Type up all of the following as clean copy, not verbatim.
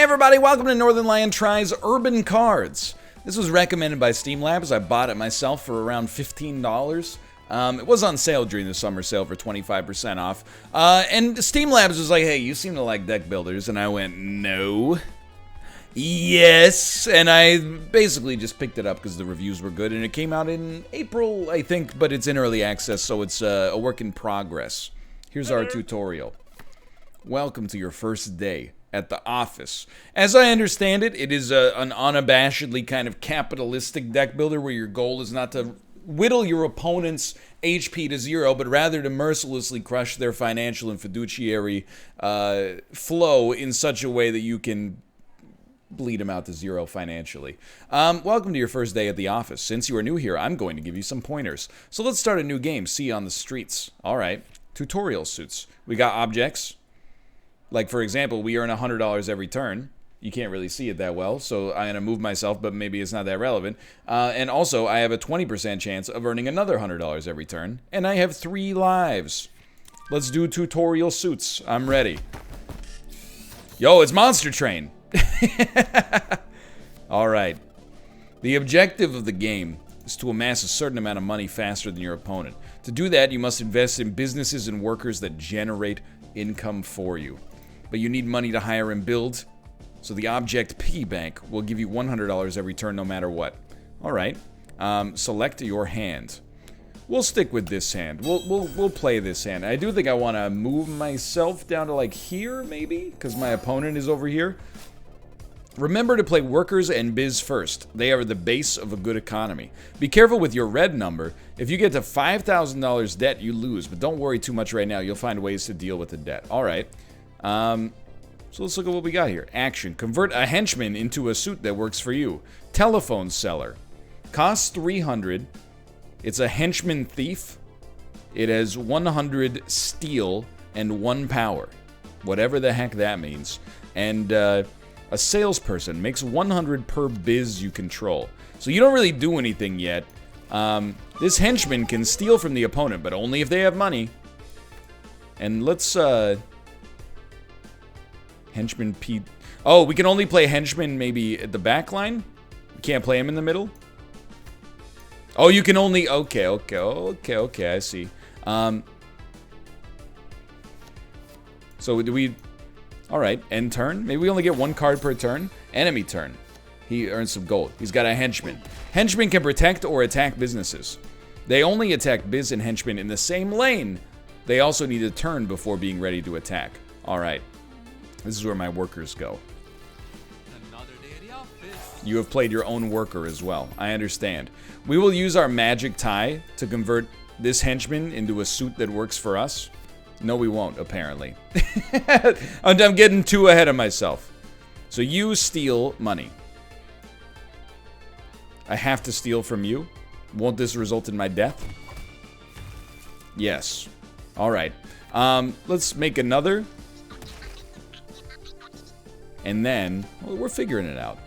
everybody, welcome to Northernlion Tries Urban Cards. This was recommended by Steam Labs. I bought it myself for around $15. It was on sale during the summer sale for 25% off. And Steam Labs was like, hey, you seem to like deck builders. And I went, no. Yes. And I basically just picked it up because the reviews were good. And it came out in April, I think, but it's in early access, so it's a work in progress. Here's our tutorial. Welcome to your first day at the office. As I understand it, it is an unabashedly kind of capitalistic deck builder where your goal is not to whittle your opponent's HP to zero, but rather to mercilessly crush their financial and fiduciary flow in such a way that you can bleed them out to zero financially. Welcome to your first day at the office. Since you are new here, I'm going to give you some pointers. So let's start a new game. See you on the streets. All right. Tutorial suits. We got objects. Like, for example, we earn $100 every turn. You can't really see it that well, so I'm going to move myself, but maybe it's not that relevant. And also, I have a 20% chance of earning another $100 every turn, and I have 3 lives. Let's do tutorial suits. I'm ready. Yo, it's Monster Train. All right. The objective of the game is to amass a certain amount of money faster than your opponent. To do that, you must invest in businesses and workers that generate income for you. But you need money to hire and build, so the object piggy bank will give you $100 every turn no matter what. Alright, select your hand. We'll stick with this hand. We'll play this hand. I do think I want to move myself down to like here, maybe? Because my opponent is over here. Remember to play workers and biz first. They are the base of a good economy. Be careful with your red number. If you get to $5,000 debt, you lose. But don't worry too much right now. You'll find ways to deal with the debt. Alright. So let's look at what we got here. Action. Convert a henchman into a suit that works for you. Telephone seller. Costs 300. It's a henchman thief. It has 100 steel and 1 power. Whatever the heck that means. And, a salesperson makes 100 per biz you control. So you don't really do anything yet. This henchman can steal from the opponent, but only if they have money. And let's, henchman Pete. Oh, we can only play henchman maybe at the back line? We can't play him in the middle? Oh, you can only... Okay, I see. So do we... Alright, end turn. Maybe we only get 1 card per turn. Enemy turn. He earns some gold. He's got a henchman. Henchmen can protect or attack businesses. They only attack biz and henchmen in the same lane. They also need a turn before being ready to attack. Alright. This is where my workers go. Another day at the office. You have played your own worker as well. I understand. We will use our magic tie to convert this henchman into a suit that works for us. No, we won't, apparently. I'm getting too ahead of myself. So you steal money. I have to steal from you? Won't this result in my death? Yes. Alright. Let's make another. And then, well, we're figuring it out.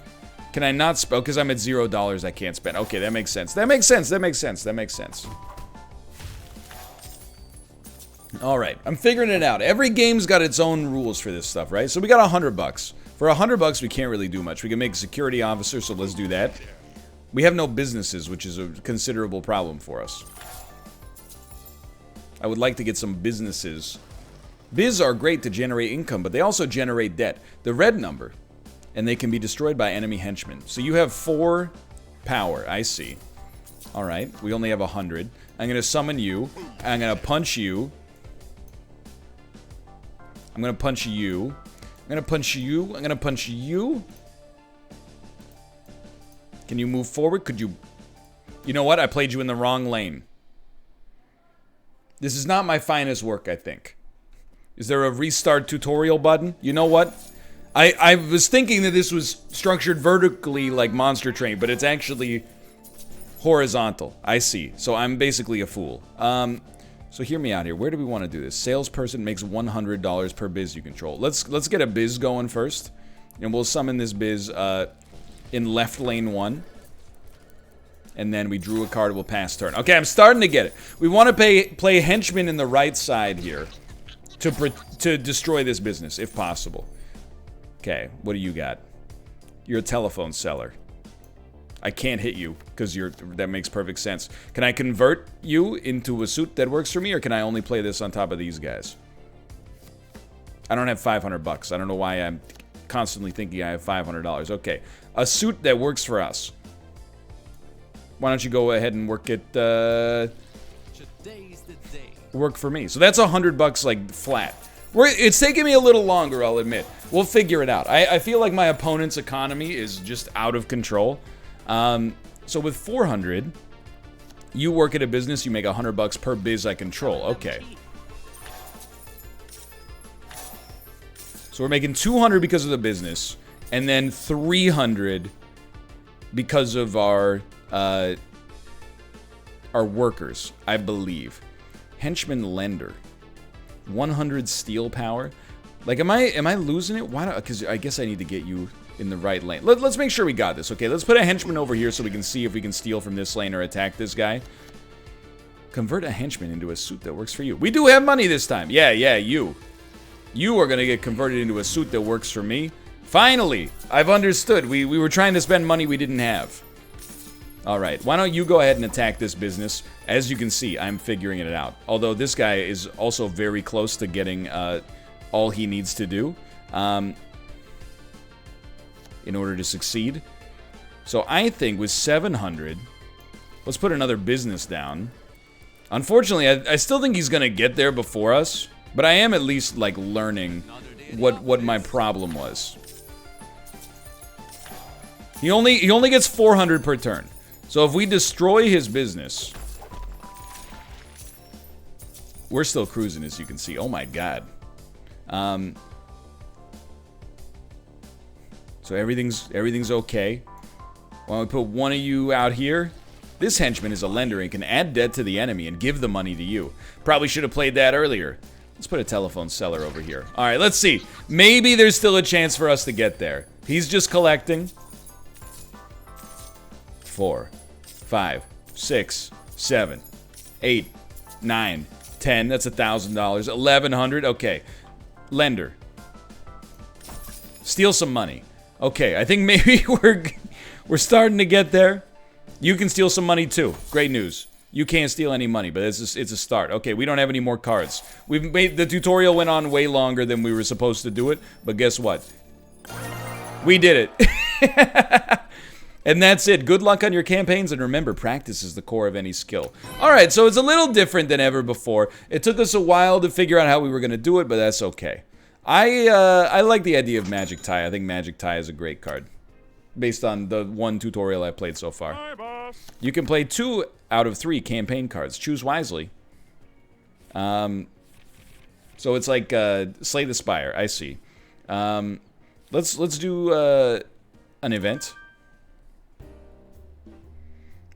Can I not spell? Because I'm at $0, I can't spend. Okay, that makes sense. That makes sense. Alright, I'm figuring it out. Every game's got its own rules for this stuff, right? So we got $100. For $100, we can't really do much. We can make a security officer, so let's do that. We have no businesses, which is a considerable problem for us. I would like to get some businesses. Biz are great to generate income, but they also generate debt. The red number. And they can be destroyed by enemy henchmen. So you have 4 power. I see. Alright, we only have 100. I'm going to summon you. I'm going to punch you. I'm going to punch you. I'm going to punch you. I'm going to punch you. Can you move forward? Could you... You know what? I played you in the wrong lane. This is not my finest work, I think. Is there a restart tutorial button? You know what? I was thinking that this was structured vertically like Monster Train, but it's actually horizontal. I see. So I'm basically a fool. So hear me out here. Where do we want to do this? Salesperson makes $100 per biz you control. Let's get a biz going first. And we'll summon this biz in left lane 1. And then we drew a card, we'll pass turn. Okay, I'm starting to get it. We want to play henchman in the right side here to destroy this business, if possible. Okay, what do you got? You're a telephone seller. I can't hit you because that makes perfect sense. Can I convert you into a suit that works for me, or can I only play this on top of these guys? I don't have 500 bucks. I don't know why I'm constantly thinking I have $500. Okay, a suit that works for us. Why don't you go ahead and work it, work for me. So that's 100 bucks, like, flat. It's taking me a little longer, I'll admit. We'll figure it out. I feel like my opponent's economy is just out of control. So with 400, you work at a business, you make 100 bucks per biz I control. Okay. So we're making 200 because of the business, and then 300 because of our workers, I believe. Henchman lender. 100 steel power. Like, am I losing it? Why not? Because I guess I need to get you in the right lane. Let's make sure we got this. Okay, let's put a henchman over here so we can see if we can steal from this lane or attack this guy. Convert a henchman into a suit that works for you. We do have money this time. Yeah, you. You are going to get converted into a suit that works for me. Finally, I've understood. We were trying to spend money we didn't have. All right, why don't you go ahead and attack this business? As you can see, I'm figuring it out. Although this guy is also very close to getting all he needs to do in order to succeed. So I think with 700, let's put another business down. Unfortunately, I still think he's going to get there before us. But I am at least, like, learning what my problem was. He only gets 400 per turn. So if we destroy his business, we're still cruising, as you can see. Oh my god. So everything's okay. Why don't we put one of you out here? This henchman is a lender and can add debt to the enemy and give the money to you. Probably should have played that earlier. Let's put a telephone seller over here. All right, let's see. Maybe there's still a chance for us to get there. He's just collecting. 4, 5, 6, 7, 8, 9, 10. That's $1,000. 1,100. Okay. Lender. Steal some money. Okay, I think maybe we're starting to get there. You can steal some money too. Great news. You can't steal any money, but it's a start. Okay, we don't have any more cards. The tutorial went on way longer than we were supposed to do it, but guess what? We did it. And that's it. Good luck on your campaigns, and remember, practice is the core of any skill. Alright, so it's a little different than ever before. It took us a while to figure out how we were going to do it, but that's okay. I like the idea of Magic Tie. I think Magic Tie is a great card, based on the one tutorial I played so far. Hi, boss. You can play 2 out of 3 campaign cards. Choose wisely. So it's like Slay the Spire. I see. Let's do an event.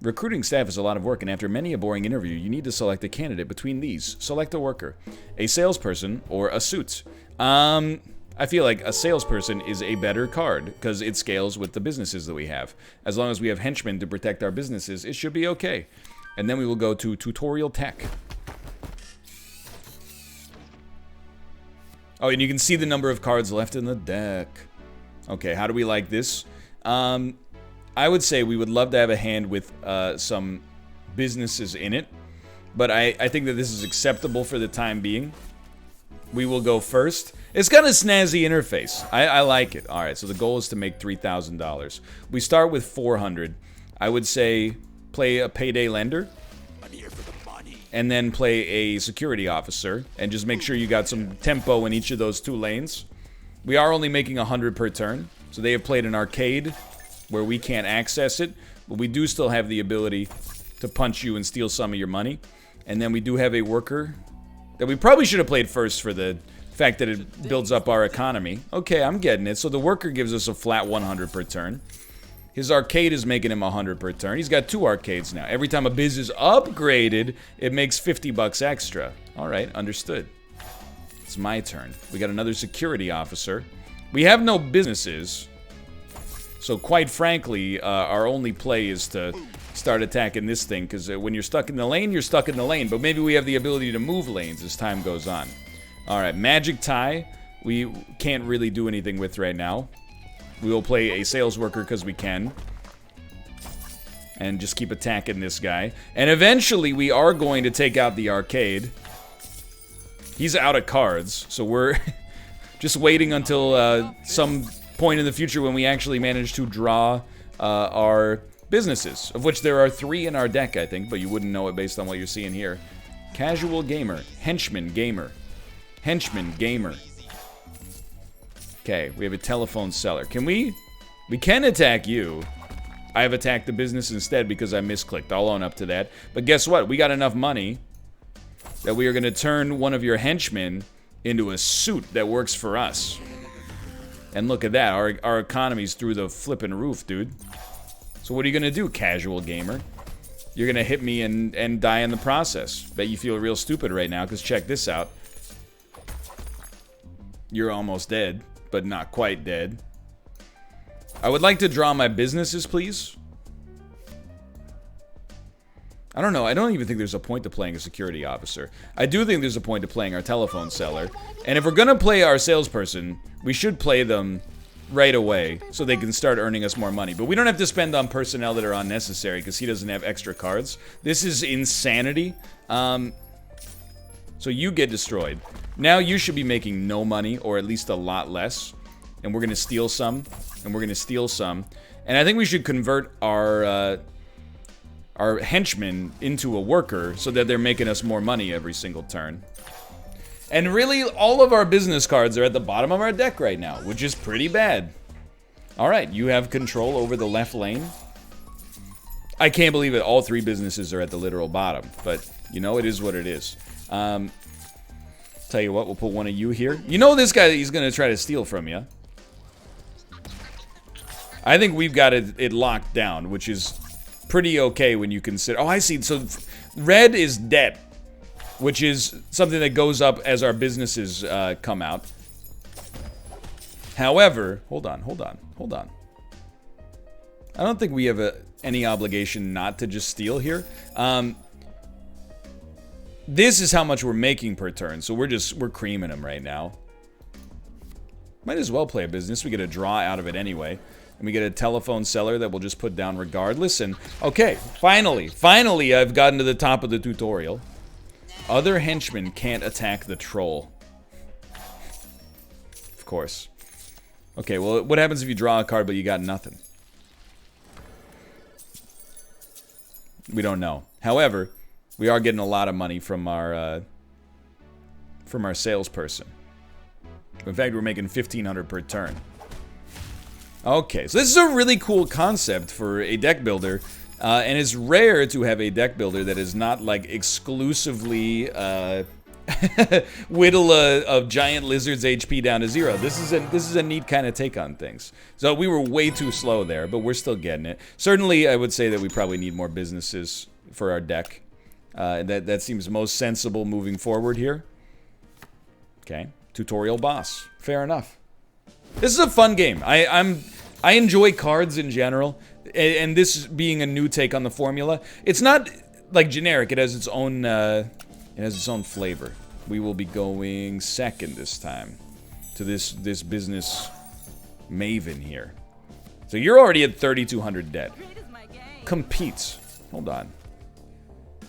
Recruiting staff is a lot of work, and after many a boring interview, you need to select a candidate between these. Select a worker, a salesperson, or a suit. I feel like a salesperson is a better card, because it scales with the businesses that we have. As long as we have henchmen to protect our businesses, it should be okay. And then we will go to tutorial tech. Oh, and you can see the number of cards left in the deck. Okay, how do we like this? I would say we would love to have a hand with some businesses in it, but I think that this is acceptable for the time being. We will go first. It's got a snazzy interface. I like it. All right, so the goal is to make $3,000. We start with 400. I would say play a payday lender, and then play a security officer, and just make sure you got some tempo in each of those 2 lanes. We are only making 100 per turn, so they have played an arcade where we can't access it, but we do still have the ability to punch you and steal some of your money. And then we do have a worker that we probably should have played first for the fact that it builds up our economy. Okay, I'm getting it. So the worker gives us a flat 100 per turn. His arcade is making him 100 per turn. He's got 2 arcades now. Every time a biz is upgraded, it makes 50 bucks extra. All right, understood. It's my turn. We got another security officer. We have no businesses. So quite frankly, our only play is to start attacking this thing, because when you're stuck in the lane, you're stuck in the lane. But maybe we have the ability to move lanes as time goes on. All right, Magic Tie. we can't really do anything with right now. We will play a sales worker because we can. And just keep attacking this guy. And eventually we are going to take out the arcade. He's out of cards, so we're just waiting until some point in the future when we actually manage to draw our businesses, of which there are 3 in our deck, I think, but you wouldn't know it based on what you're seeing here. Casual gamer, henchman gamer, henchman gamer. Okay, we have a telephone seller. Can we can attack you. I have attacked the business instead because I misclicked. I'll own up to that. But guess what? We got enough money that we are going to turn one of your henchmen into a suit that works for us. And look at that. Our economy's through the flippin' roof, dude. So what are you going to do, casual gamer? You're going to hit me and die in the process. Bet you feel real stupid right now, because check this out. You're almost dead, but not quite dead. I would like to draw my businesses, please. I don't know. I don't even think there's a point to playing a security officer. I do think there's a point to playing our telephone seller. And if we're going to play our salesperson, we should play them right away so they can start earning us more money. But we don't have to spend on personnel that are unnecessary because he doesn't have extra cards. This is insanity. So you get destroyed. Now you should be making no money, or at least a lot less. And we're going to steal some. And we're going to steal some. And I think we should convert our henchmen into a worker so that they're making us more money every single turn. And really, all of our business cards are at the bottom of our deck right now, which is pretty bad. Alright, you have control over the left lane. I can't believe it. All 3 businesses are at the literal bottom. But, you know, it is what it is. Tell you what, we'll put one of you here. You know this guy, he's going to try to steal from you. I think we've got it locked down, which is pretty okay when you consider... Oh, I see. So, red is debt, which is something that goes up as our businesses come out. However... Hold on. I don't think we have any obligation not to just steal here. This is how much we're making per turn, so we're creaming them right now. Might as well play a business. We get a draw out of it anyway. And we get a telephone seller that we'll just put down regardless. And, okay, finally I've gotten to the top of the tutorial. Other henchmen can't attack the troll. Of course. Okay, well, what happens if you draw a card but you got nothing? We don't know. However, we are getting a lot of money from our salesperson. In fact, we're making $1,500 per turn. Okay, so this is a really cool concept for a deck builder, and it's rare to have a deck builder that is not like exclusively whittle a giant lizard's HP down to 0. This is a neat kind of take on things. So we were way too slow there, but we're still getting it. Certainly, I would say that we probably need more businesses for our deck. That seems most sensible moving forward here. Okay, tutorial boss. Fair enough. This is a fun game. I enjoy cards in general, and this being a new take on the formula. It's not like generic. It has its own flavor. We will be going second this time to this business maven here. So you're already at 3,200 debt. Competes. Hold on.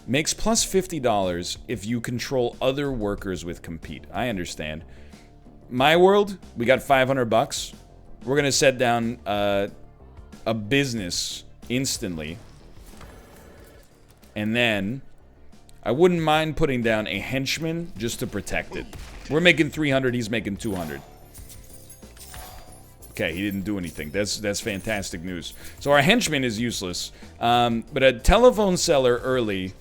Makes plus $50 if you control other workers with compete. I understand. My world, we got $500. We're gonna set down a business instantly, and then I wouldn't mind putting down a henchman just to protect it. We're making 300. He's making 200. Okay, he didn't do anything. That's fantastic news. So our henchman is useless, but a telephone seller early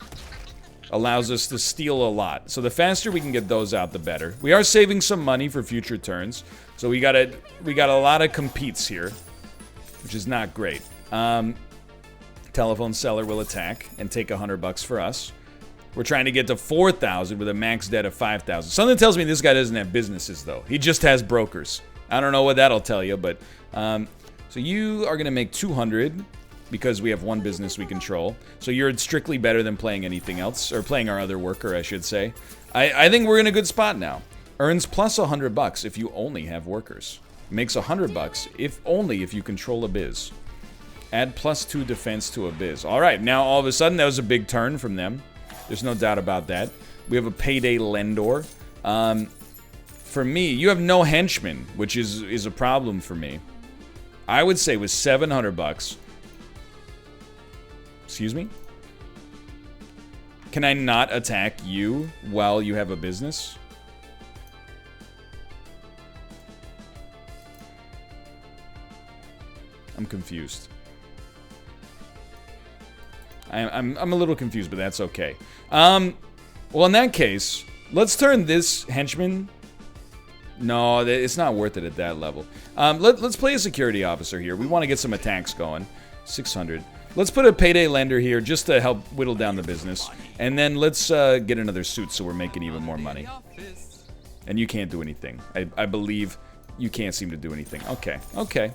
allows us to steal a lot. So the faster we can get those out, the better. We are saving some money for future turns. So we got a lot of competes here, which is not great. Telephone seller will attack and take $100 for us. We're trying to get to 4,000 with a max debt of 5,000. Something tells me this guy doesn't have businesses though. He just has brokers. I don't know what that'll tell you, but so you are gonna make 200. Because we have one business we control. So you're strictly better than playing anything else. Or playing our other worker, I should say. I think we're in a good spot now. Earns plus 100 bucks if you only have workers. Makes 100 bucks if you control a biz. Add +2 defense to a biz. Alright, now all of a sudden that was a big turn from them. There's no doubt about that. We have a payday lendor. For me, you have no henchmen, which is a problem for me. I would say with 700 bucks. Excuse me? Can I not attack you while you have a business? I'm confused. I'm a little confused, but that's okay. Well, in that case, let's turn this henchman. No, it's not worth it at that level. Let's play a security officer here. We want to get some attacks going. 600. Let's put a payday lender here just to help whittle down the business. And then let's get another suit so we're making even more money. And you can't do anything. I believe you can't seem to do anything. Okay, okay.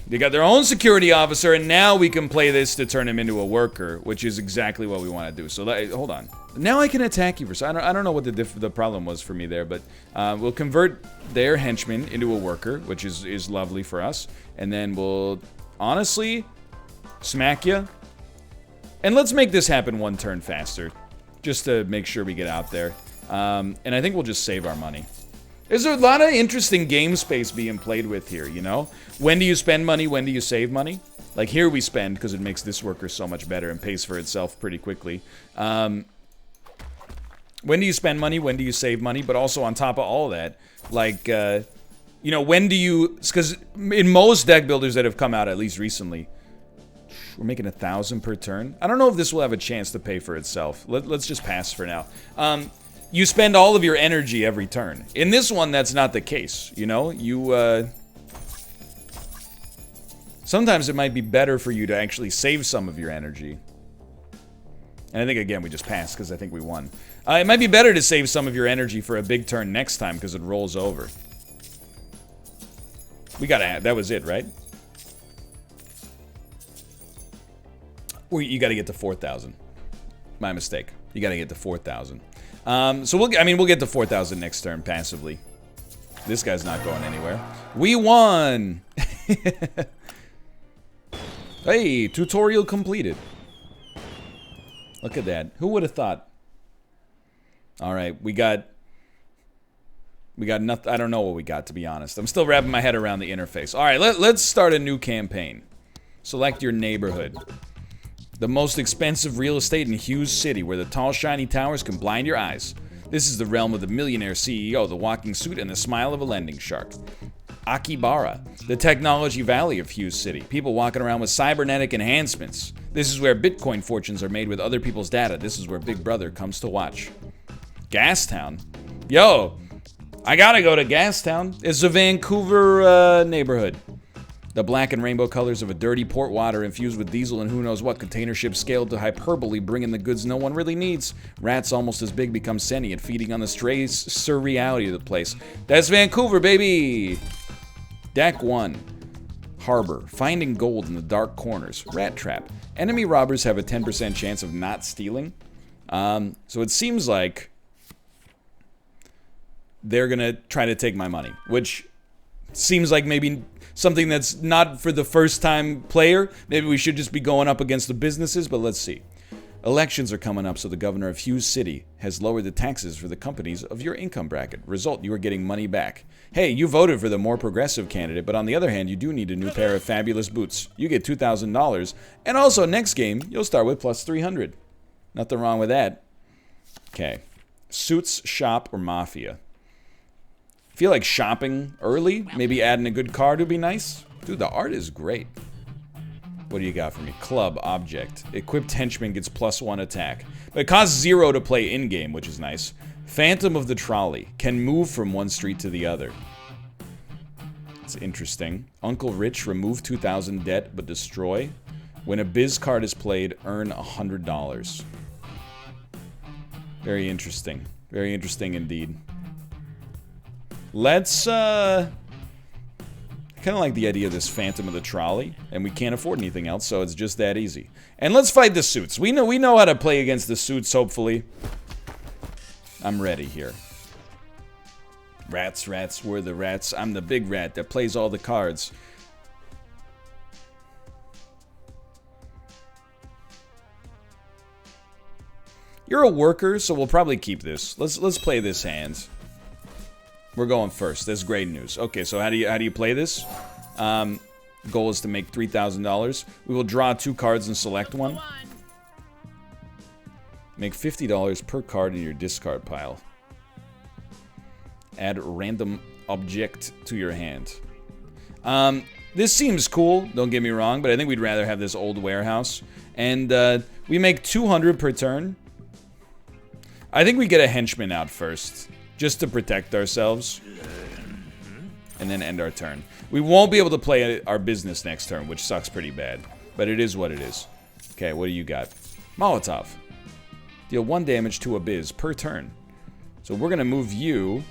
They got their own security officer, and now we can play this to turn him into a worker, which is exactly what we want to do. So, hold on. Now I can attack you for... I don't know what the problem was for me there, but we'll convert their henchman into a worker, which is lovely for us. And then we'll, honestly, smack you. And let's make this happen one turn faster, just to make sure we get out there. And I think we'll just save our money. There's a lot of interesting game space being played with here, you know? When do you spend money? When do you save money? Like, here we spend because it makes this worker so much better and pays for itself pretty quickly. When do you spend money? When do you save money? But also on top of all that, like, you know, when do you... Because in most deck builders that have come out, at least recently, we're making 1,000 per turn. I don't know if this will have a chance to pay for itself. Let's just pass for now. You spend all of your energy every turn. In this one, that's not the case, you know? Sometimes it might be better for you to actually save some of your energy. And I think, again, we just passed because I think we won. It might be better to save some of your energy for a big turn next time because it rolls over. We gotta... That was it, right? Or you gotta get to 4,000. My mistake. You gotta get to 4,000. So we'll get to 4,000 next turn passively. This guy's not going anywhere. We won! Hey, tutorial completed. Look at that. Who would have thought? Alright, we got nothing. I don't know what we got, to be honest. I'm still wrapping my head around the interface. Alright, let's start a new campaign. Select your neighborhood. The most expensive real estate in Hughes City, where the tall, shiny towers can blind your eyes. This is the realm of the millionaire CEO, the walking suit, and the smile of a lending shark. Akibara, the technology valley of Hughes City. People walking around with cybernetic enhancements. This is where Bitcoin fortunes are made with other people's data. This is where Big Brother comes to watch. Gastown? Yo, I gotta go to Gastown. It's a Vancouver neighborhood. The black and rainbow colors of a dirty port water infused with diesel and who knows what. Container ships scaled to hyperbole, bringing the goods no one really needs. Rats almost as big become sentient, feeding on the stray surreality of the place. That's Vancouver, baby! Deck 1. Harbor. Finding gold in the dark corners. Rat trap. Enemy robbers have a 10% chance of not stealing. So it seems like they're gonna try to take my money, which seems like maybe something that's not for the first time player. Maybe we should just be going up against the businesses, but let's see. Elections are coming up, so the governor of Hughes City has lowered the taxes for the companies of your income bracket. Result, you are getting money back. Hey, you voted for the more progressive candidate, but on the other hand, you do need a new pair of fabulous boots. You get $2,000, and also next game, you'll start with plus 300. Nothing wrong with that. Okay. Suits, shop, or mafia? I feel like shopping early, maybe adding a good card would be nice. Dude, the art is great. What do you got for me? Club, object. Equipped henchman gets +1 attack. But it costs 0 to play in-game, which is nice. Phantom of the Trolley. Can move from one street to the other. It's interesting. Uncle Rich, remove 2,000 debt, but destroy. When a biz card is played, earn $100. Very interesting. Very interesting indeed. Let's, kind of like the idea of this Phantom of the Trolley, and we can't afford anything else, so it's just that easy. And let's fight the suits. We know how to play against the suits, hopefully. I'm ready here. Rats, we're the rats. I'm the big rat that plays all the cards. You're a worker, so we'll probably keep this. Let's play this hand. We're going first. That's great news. Okay, so how do you play this? Goal is to make $3,000. We will draw 2 cards and select one. Make $50 per card in your discard pile. Add random object to your hand. This seems cool, don't get me wrong, but I think we'd rather have this old warehouse. And we make 200 per turn. I think we get a henchman out first, just to protect ourselves. And then end our turn. We won't be able to play our business next turn, which sucks pretty bad. But it is what it is. Okay, what do you got? Molotov. Deal 1 damage to a biz per turn. So we're going to move you,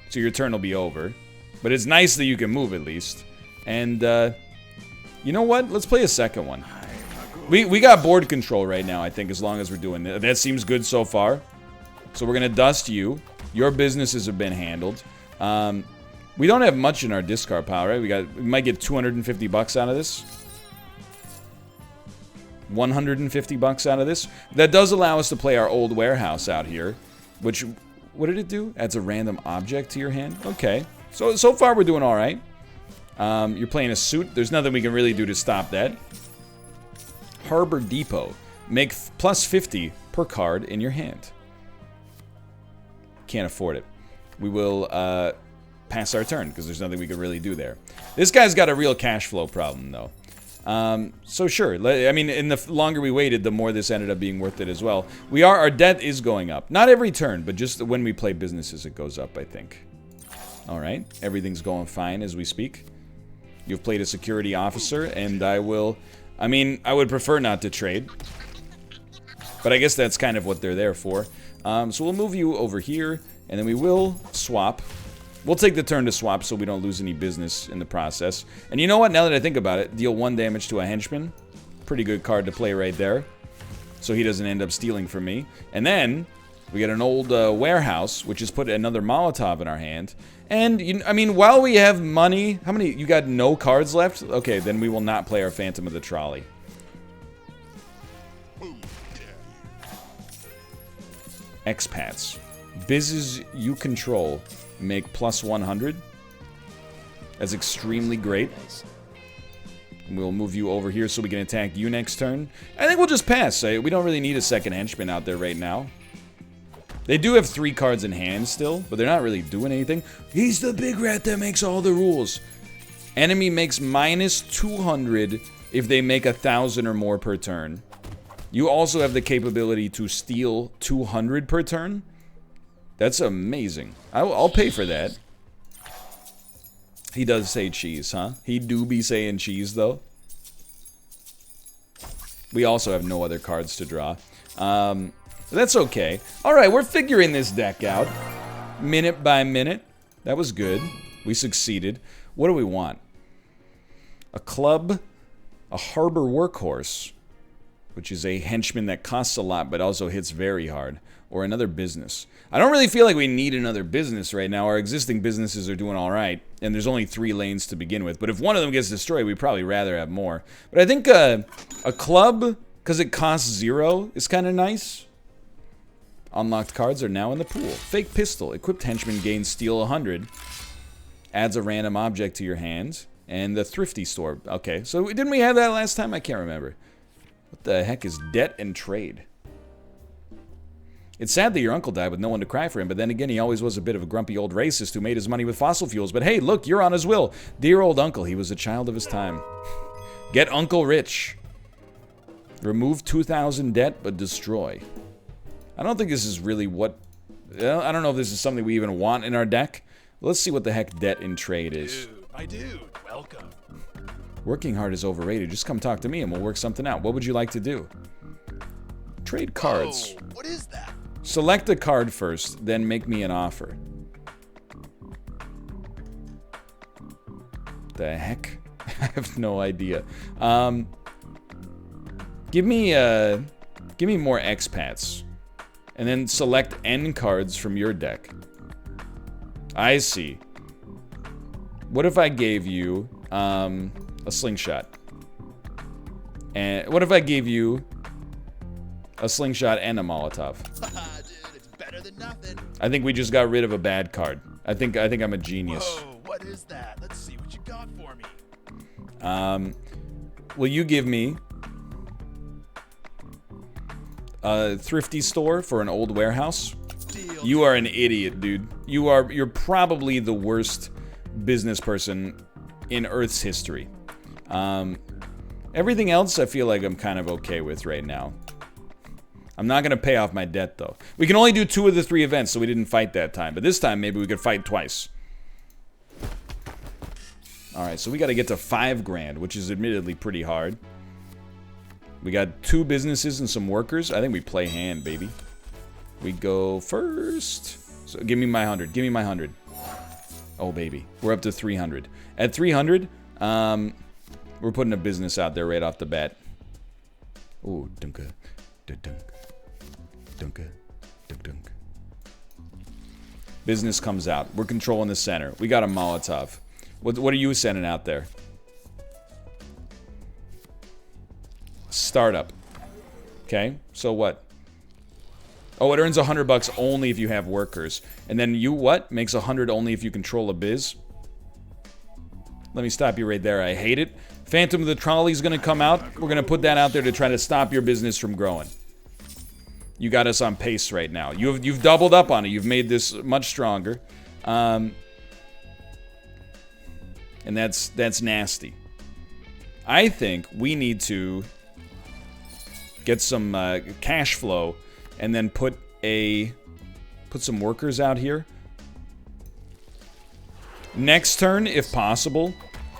so your turn will be over. But it's nice that you can move at least. And, you know what? Let's play a second one. We got board control right now, I think, as long as we're doing that. That seems good so far. So we're going to dust you. Your businesses have been handled. We don't have much in our discard pile, right? We might get 250 bucks out of this. 150 bucks out of this. That does allow us to play our old warehouse out here. Which, what did it do? Adds a random object to your hand? Okay. So far we're doing alright. You're playing a suit. There's nothing we can really do to stop that. Harbor Depot. Make plus 50 per card in your hand. Can't afford it. We will pass our turn because there's nothing we can really do there. This guy's got a real cash flow problem though. So sure, I mean, in the longer we waited, the more this ended up being worth it as well. Our debt is going up. Not every turn, but just when we play businesses, it goes up, I think. Alright, everything's going fine as we speak. You've played a security officer, and I would prefer not to trade. But I guess that's kind of what they're there for. So we'll move you over here, and then we will swap. We'll take the turn to swap so we don't lose any business in the process. And you know what? Now that I think about it, deal 1 damage to a henchman. Pretty good card to play right there. So he doesn't end up stealing from me. And then we get an old warehouse, which has put another Molotov in our hand. And, I mean, while we have money... How many... You got no cards left? Okay, then we will not play our Phantom of the Trolley. Expats. Bizes you control make plus 100. That's extremely great. We'll move you over here so we can attack you next turn. I think we'll just pass. We don't really need a second henchman out there right now. They do have 3 cards in hand still, but they're not really doing anything. He's the big rat that makes all the rules. Enemy makes minus 200 if they make 1,000 or more per turn. You also have the capability to steal 200 per turn. That's amazing. I'll pay for that. He does say cheese, huh? He do be saying cheese, though. We also have no other cards to draw. That's okay. Alright, we're figuring this deck out. Minute by minute. That was good. We succeeded. What do we want? A club. A harbor workhorse. Which is a henchman that costs a lot but also hits very hard. Or another business. I don't really feel like we need another business right now. Our existing businesses are doing alright. And there's only 3 lanes to begin with. But if one of them gets destroyed, we'd probably rather have more. But I think a club, because it costs 0, is kind of nice. Unlocked cards are now in the pool. Fake pistol. Equipped henchman gains steal 100. Adds a random object to your hand. And the thrifty store. Okay, so didn't we have that last time? I can't remember. What the heck is debt and trade? It's sad that your uncle died with no one to cry for him, but then again, he always was a bit of a grumpy old racist who made his money with fossil fuels. But hey, look, you're on his will. Dear old uncle, he was a child of his time. Get uncle rich. Remove 2,000 debt, but destroy. I don't think this is really what... I don't know if this is something we even want in our deck. Let's see what the heck debt and trade is. Dude, my dude, welcome. Working hard is overrated. Just come talk to me and we'll work something out. What would you like to do? Trade cards. Oh, what is that? Select a card first, then make me an offer. The heck? I have no idea. Give me more expats. And then select N cards from your deck. I see. What if I gave you a slingshot? And what if I gave you a slingshot and a Molotov? Dude, it's better than nothing. I think we just got rid of a bad card. I think I'm a genius. Whoa, what is that? Let's see what you got for me. Will you give me a thrifty store for an old warehouse? Deal. You are an idiot, dude. You're probably the worst business person in Earth's history. Everything else I feel like I'm kind of okay with right now. I'm not gonna pay off my debt though. We can only do 2 of the 3 events, so we didn't fight that time. But this time maybe we could fight twice. Alright, so we gotta get to 5 grand, which is admittedly pretty hard. We got 2 businesses and some workers. I think we play hand, baby. We go first. So give me my 100. Give me my 100. Oh, baby. We're up to 300. At 300, we're putting a business out there right off the bat. Ooh, dunka. Dunk. Dunka. Dunk. Business comes out. We're controlling the center. We got a Molotov. What are you sending out there? Startup. Okay, so what? Oh, it earns $100 only if you have workers. And then you what? Makes 100 only if you control a biz? Let me stop you right there. I hate it. Phantom of the Trolley's gonna come out. We're gonna put that out there to try to stop your business from growing. You got us on pace right now. You've doubled up on it. You've made this much stronger. And that's nasty. I think we need to get some cash flow and then put some workers out here. Next turn, if possible,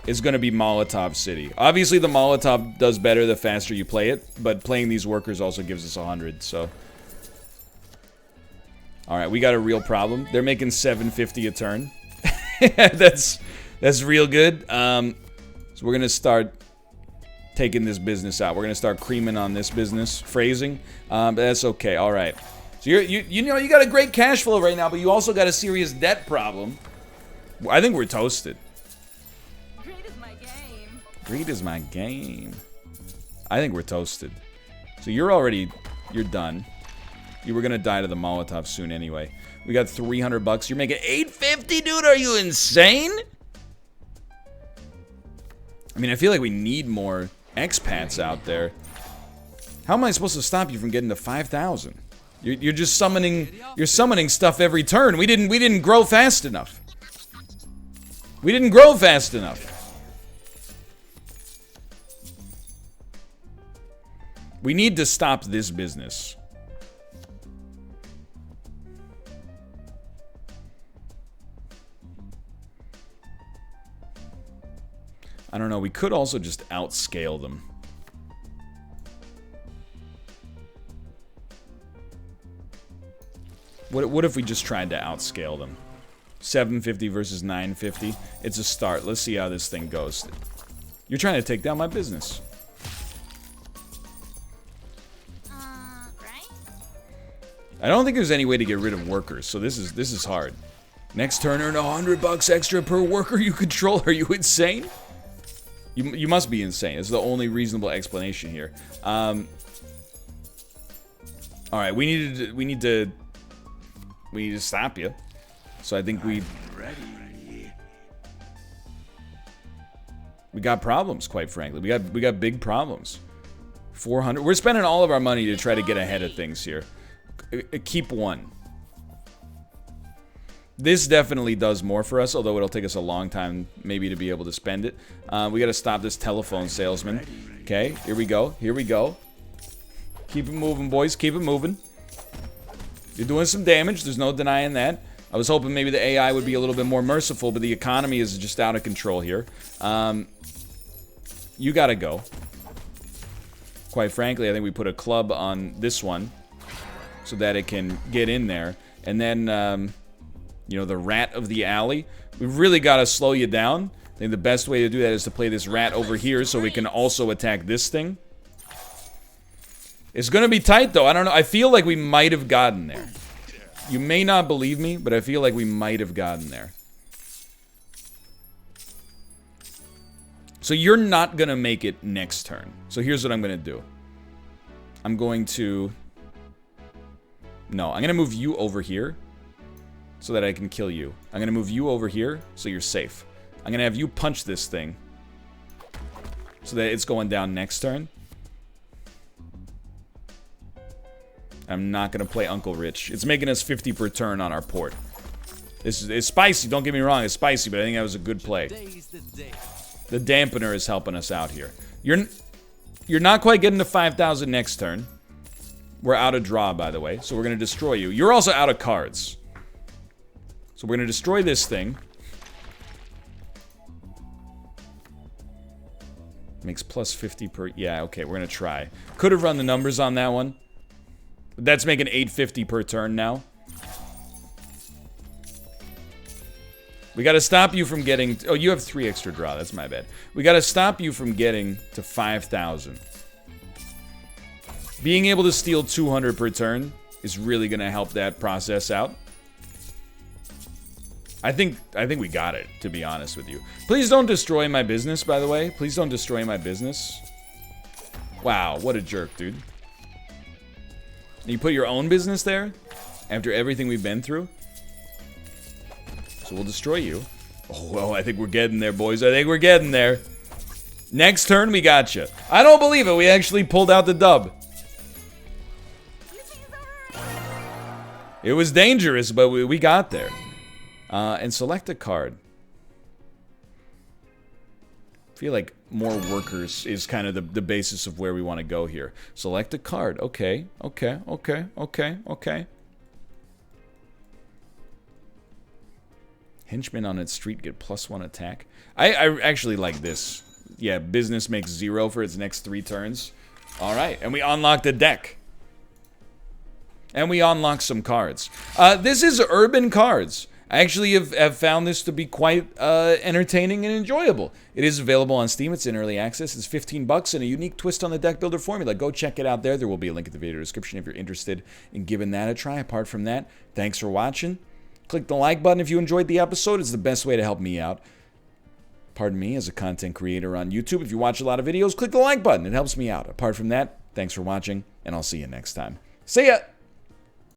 is going to be Molotov City. Obviously, the Molotov does better the faster you play it, but playing these workers also gives us 100, so... Alright, we got a real problem. They're making $750 a turn. That's real good. So we're going to start taking this business out. We're going to start creaming on this business. Phrasing. But that's okay. Alright. So you know, you got a great cash flow right now, but you also got a serious debt problem. I think we're toasted. Greed is my game. Greed is my game. I think we're toasted. So you're done. You were gonna die to the Molotov soon anyway. We got $300. You're making $850, dude. Are you insane? I mean, I feel like we need more expats out there. How am I supposed to stop you from getting to 5,000? You're just summoning. You're summoning stuff every turn. We didn't grow fast enough. We didn't grow fast enough. We need to stop this business. I don't know, we could also just outscale them. What if we just tried to outscale them? 750 versus 950. It's a start. Let's see how this thing goes. You're trying to take down my business. Right? I don't think there's any way to get rid of workers, so this is hard. Next turn, earn $100 extra per worker you control. Are you insane? You must be insane. It's the only reasonable explanation here. All right, we need to stop you. So I think we got problems, quite frankly. We got big problems. 400. We're spending all of our money to try to get ahead of things here. Keep one. This definitely does more for us, although it'll take us a long time maybe to be able to spend it. We gotta stop this telephone salesman. Okay, here we go. Here we go. Keep it moving, boys. Keep it moving. You're doing some damage. There's no denying that. I was hoping maybe the AI would be a little bit more merciful, but the economy is just out of control here. You gotta go. Quite frankly, I think we put a club on this one so that it can get in there. And then, you know, the rat of the alley. We've really got to slow you down. I think the best way to do that is to play this rat over here so we can also attack this thing. It's going to be tight, though. I don't know. I feel like we might have gotten there. You may not believe me, but I feel like we might have gotten there. So you're not going to make it next turn. So here's what I'm going to do. I'm going to... No, I'm going to move you over here so that I can kill you. I'm going to move you over here so you're safe. I'm going to have you punch this thing so that it's going down next turn. I'm not going to play Uncle Rich. It's making us 50 per turn on our port. It's spicy, don't get me wrong, it's spicy, but I think that was a good play. The dampener is helping us out here. You're not quite getting to 5,000 next turn. We're out of draw, by the way, so we're going to destroy you. You're also out of cards. So we're going to destroy this thing. Makes plus 50 per... Yeah, okay, we're going to try. Could have run the numbers on that one. That's making 850 per turn now. We gotta stop you from getting... Oh, you have 3 extra draw. That's my bad. We gotta stop you from getting to 5,000. Being able to steal 200 per turn is really gonna help that process out. I think we got it, to be honest with you. Please don't destroy my business, by the way. Please don't destroy my business. Wow, what a jerk, dude. You put your own business there? After everything we've been through? So we'll destroy you. Oh, well, I think we're getting there, boys. I think we're getting there. Next turn, we got you. I don't believe it. We actually pulled out the dub. It was dangerous, but we got there. And select a card. I feel like more workers is kind of the basis of where we want to go here. Select a card. Okay, okay, okay, okay, okay. Henchmen on its street get +1 attack. I actually like this. Yeah, business makes 0 for its next 3 turns. Alright, and we unlocked a deck. And we unlocked some cards. This is urban cards. I actually have found this to be quite entertaining and enjoyable. It is available on Steam. It's in early access. It's 15 bucks and a unique twist on the deck builder formula. Go check it out there. There will be a link in the video description if you're interested in giving that a try. Apart from that, thanks for watching. Click the like button if you enjoyed the episode. It's the best way to help me out. Pardon me, as a content creator on YouTube. If you watch a lot of videos, click the like button. It helps me out. Apart from that, thanks for watching, and I'll see you next time. See ya!